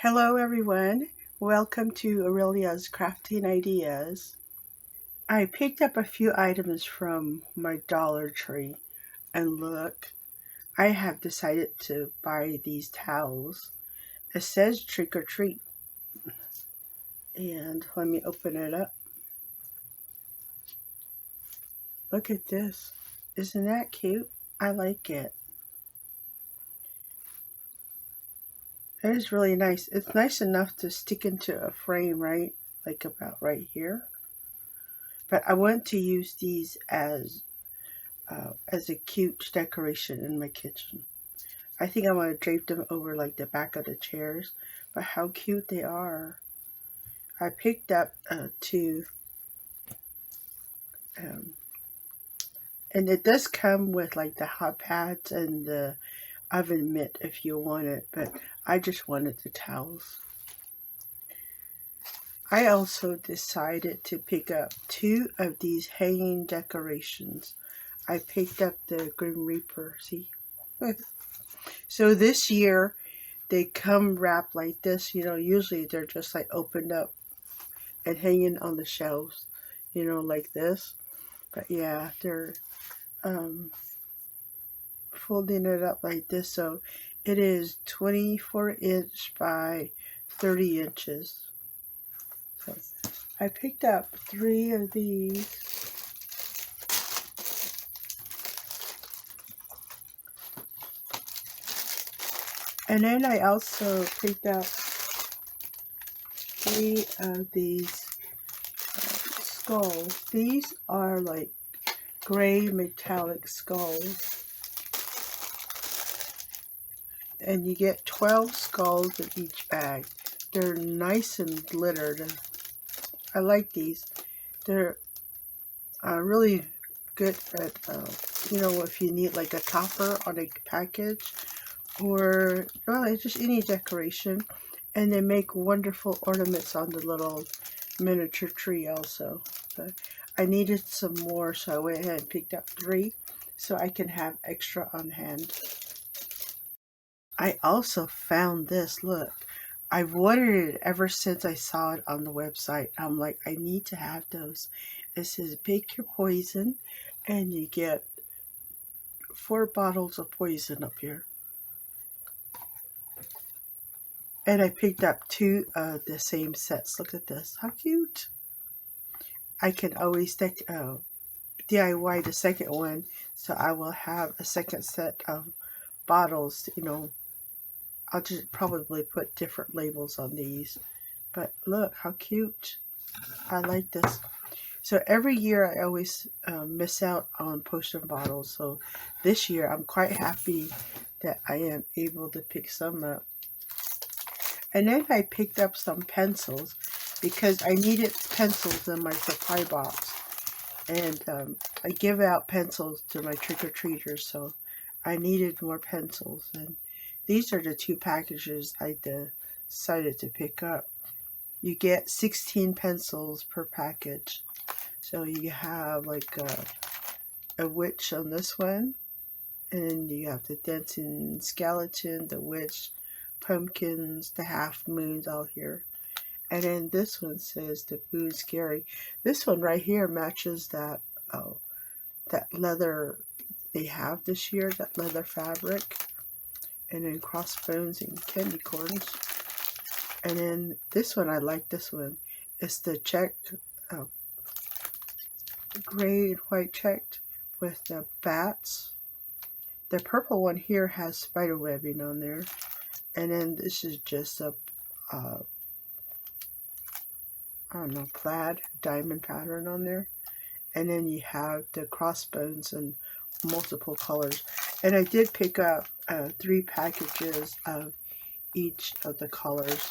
Hello everyone, welcome to Aurelia's Crafting Ideas. I picked up a few items from my Dollar Tree and look, I have decided to buy these towels. It says trick or treat and let me open it up. Look at this. Isn't that cute? I like it. It is really nice. It's nice enough to stick into a frame, right? Like about right here. But I want to use these as a cute decoration in my kitchen. I think I want to drape them over like the back of the chairs, but how cute they are. I picked up two, um, and it does come with like the hot pads and the oven mitt if you want it, but I just wanted the towels. I also decided to pick up two of these hanging decorations. I picked up the Grim Reaper, see? So this year, they come wrapped like this. Usually they're just like opened up and hanging on the shelves, like this. But yeah, they're um, folding it up like this. So it is 24-inch by 30 inches. So I picked up three of these. And then I also picked up three of these skulls. These are like gray metallic skulls. And you get 12 skulls in each bag. They're nice and glittered. I like these. They're really good at, if you need like a topper on a package or just any decoration. And they make wonderful ornaments on the little miniature tree also. But I needed some more, so I went ahead and picked up three so I can have extra on hand. I also found this. Look, I've wanted it ever since I saw it on the website. I'm like, I need to have those. It says pick your poison, and you get 4 bottles of poison up here. And I picked up two of the same sets. Look at this. How cute. I can always DIY the second one, so I will have a second set of bottles. I'll just probably put different labels on these. But look how cute. I like this. So every year I always miss out on potion bottles. So this year I'm quite happy that I am able to pick some up. And then I picked up some pencils because I needed pencils in my supply box. And I give out pencils to my trick-or-treaters, so I needed more pencils. And these are the two packages I decided to pick up. You get 16 pencils per package. So you have like a witch on this one. And you have the dancing skeleton, the witch, pumpkins, the half moons all here. And then this one says the Boo Scary. This one right here matches that leather they have this year, that leather fabric. And then crossbones and candy corns. And then this one, I like this one. It's the checked, gray and white checked with the bats. The purple one here has spider webbing on there. And then this is just a, plaid diamond pattern on there. And then you have the crossbones and multiple colors. And I did pick up 3 packages of each of the colors.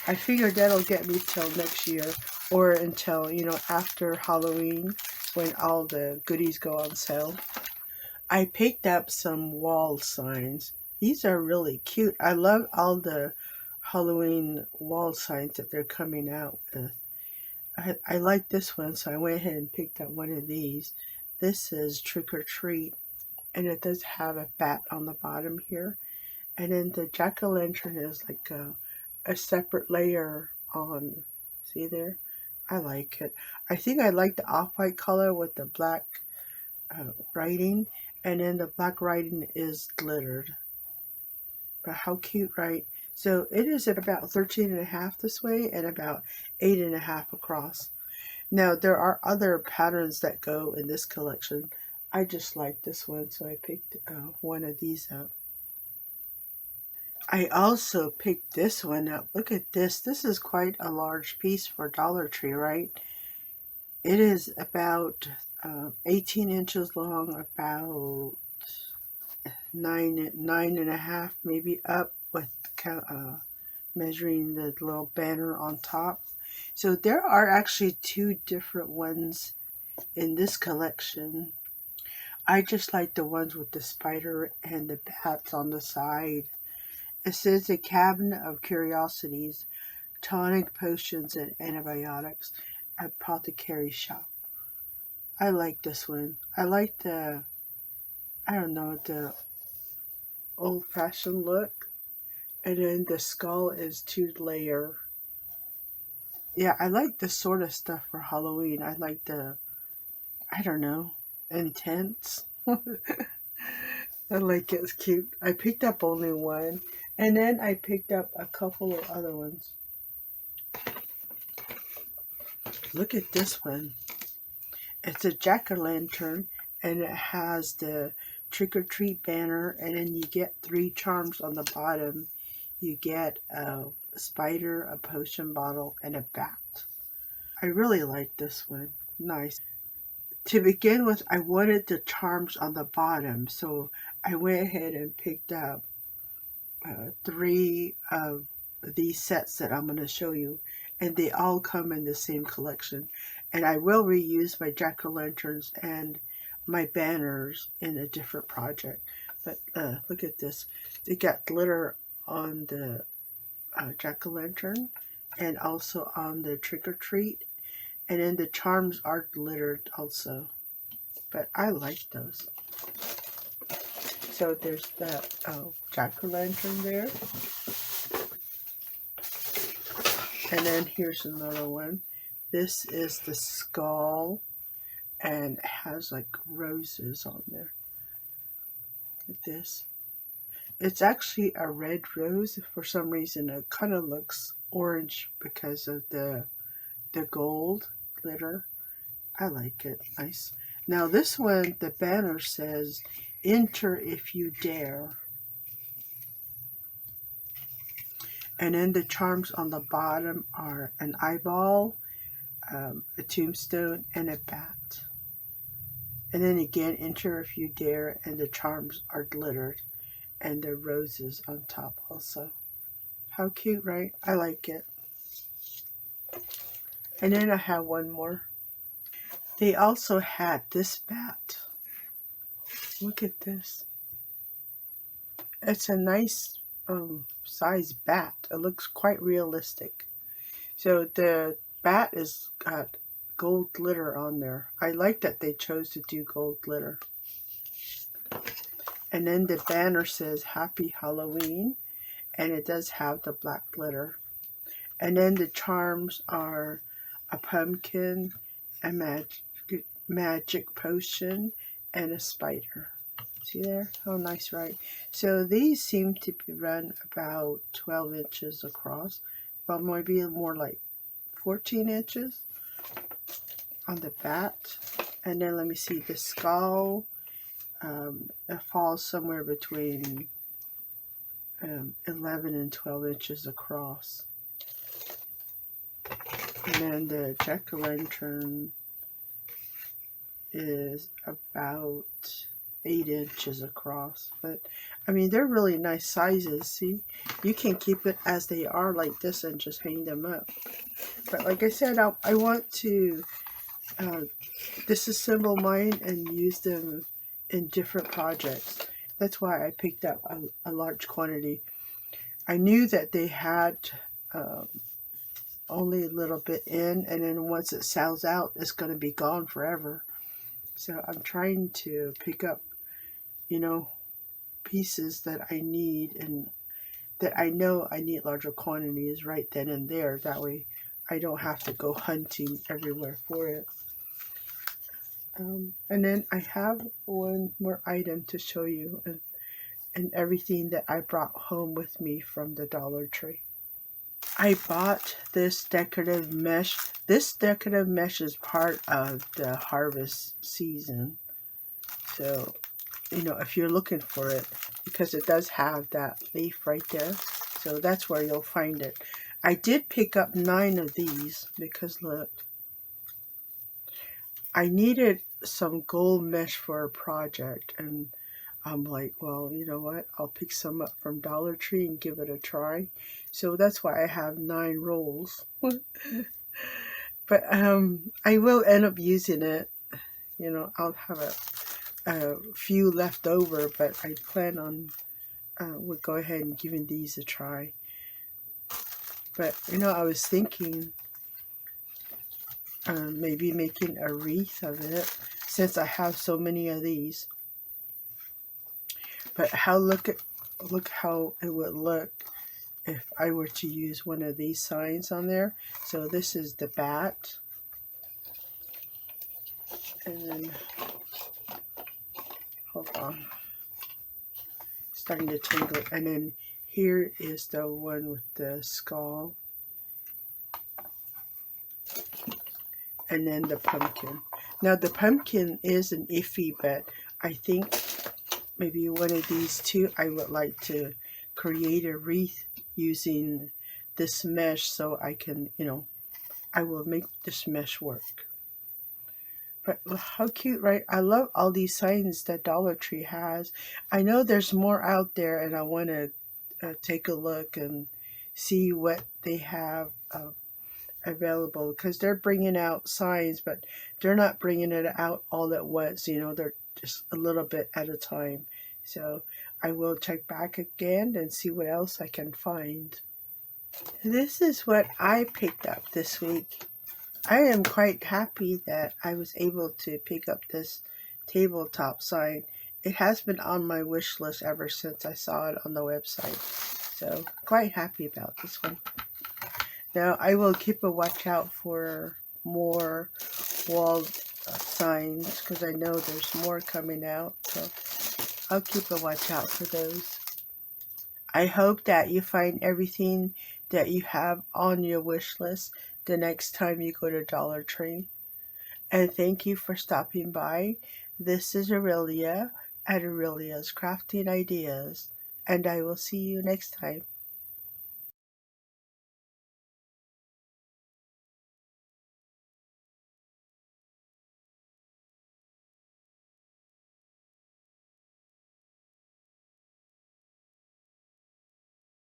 I figured that'll get me till next year, or until, after Halloween when all the goodies go on sale. I picked up some wall signs. These are really cute. I love all the Halloween wall signs that they're coming out with. I like this one, so I went ahead and picked up one of these. This is Trick or Treat, and it does have a bat on the bottom here. And then the Jacko Lantern is like a a separate layer on. See there? I like it. I think I like the off-white color with the black writing, and then the black writing is glittered. But how cute, right? So it is at about 13 and a half this way and about 8.5 across. Now there are other patterns that go in this collection. I just like this one, so I picked one of these up. I also picked this one up. Look at this. This is quite a large piece for Dollar Tree, right? It is about 18 inches long, about nine and a half, maybe up with measuring the little banner on top. So there are actually two different ones in this collection. I just like the ones with the spider and the bats on the side. It says a cabinet of curiosities, tonic potions and antibiotics, apothecary shop. I like this one. I like the, I don't know, the old fashioned look. And then the skull is 2 layer. Yeah, I like this sort of stuff for Halloween. I like the, I don't know, intense. I like it. It's cute. I picked up only one. And then I picked up a couple of other ones. Look at this one. It's a Jacko Lantern, and it has the trick or treat banner, and then you get 3 charms on the bottom. You get a spider, a potion bottle, and a bat. I really like this one. Nice. To begin with, I wanted the charms on the bottom, so I went ahead and picked up 3 of these sets that I'm going to show you, and they all come in the same collection. And I will reuse my jack-o'-lanterns and my banners in a different project. But look at this. They got glitter on the jack-o'-lantern and also on the trick-or-treat. And then the charms are glittered also. But I like those. So there's the jack-o'-lantern there. And then here's another one. This is the skull, and it has like roses on there. Look at this. It's actually a red rose. For some reason, it kind of looks orange because of the gold glitter. I like it. Nice. Now this one, the banner says, "Enter if you dare." And then the charms on the bottom are an eyeball, a tombstone, and a bat. And then again, enter if you dare, and the charms are glittered, and the roses on top also. How cute, right? I like it. And then I have one more. They also had this bat. Look at this. It's a nice size bat. It looks quite realistic. So the bat is got gold glitter on there. I like that they chose to do gold glitter. And then the banner says Happy Halloween, and it does have the black glitter. And then the charms are a pumpkin, a magic potion, and a spider. See there? How nice, right? So these seem to be run about 12 inches across. Well, maybe more like 14 inches on the bat. And then let me see, the skull, it falls somewhere between 11 and 12 inches across. And then the jack-o'-lantern is about 8 inches across. But I mean, they're really nice sizes. See, you can keep it as they are like this and just hang them up. But like I said, I want to disassemble mine and use them in different projects. That's why I picked up a large quantity. I knew that they had only a little bit in, and then once it sells out, it's going to be gone forever. So I'm trying to pick up, you know, pieces that I need and that I know I need larger quantities right then and there. That way I don't have to go hunting everywhere for it. And then I have one more item to show you, and everything that I brought home with me from the Dollar Tree. I bought this decorative mesh. This decorative mesh is part of the harvest season. So, you know, if you're looking for it, because it does have that leaf right there. So that's where you'll find it. I did pick up 9 of these because look, I needed some gold mesh for a project, and I'm like, well, you know what? I'll pick some up from Dollar Tree and give it a try. So that's why I have 9 rolls. But I will end up using it. You know, I'll have a few left over, but I plan on we'll go ahead and giving these a try. But you know, I was thinking maybe making a wreath of it since I have so many of these. But look how it would look if I were to use one of these signs on there. So this is the bat, and then hold on, starting to tingle, and then here is the one with the skull, and then the pumpkin. Now the pumpkin is an iffy, but I think maybe one of these two I would like to create a wreath using this mesh, so I can, you know, I will make this mesh work. But how cute, right? I love all these signs that Dollar Tree has. I know there's more out there, and I want to take a look and see what they have available, because they're bringing out signs, but they're not bringing it out all at once. You know, they're just a little bit at a time. So I will check back again and see what else I can find. This is what I picked up this week. I am quite happy that I was able to pick up this tabletop sign. It has been on my wish list ever since I saw it on the website. So quite happy about this one. Now I will keep a watch out for more wall signs, because I know there's more coming out. So I'll keep a watch out for those. I hope that you find everything that you have on your wish list the next time you go to Dollar Tree. And thank you for stopping by. This is Aurelia at Aurelia's Crafting Ideas, and I will see you next time.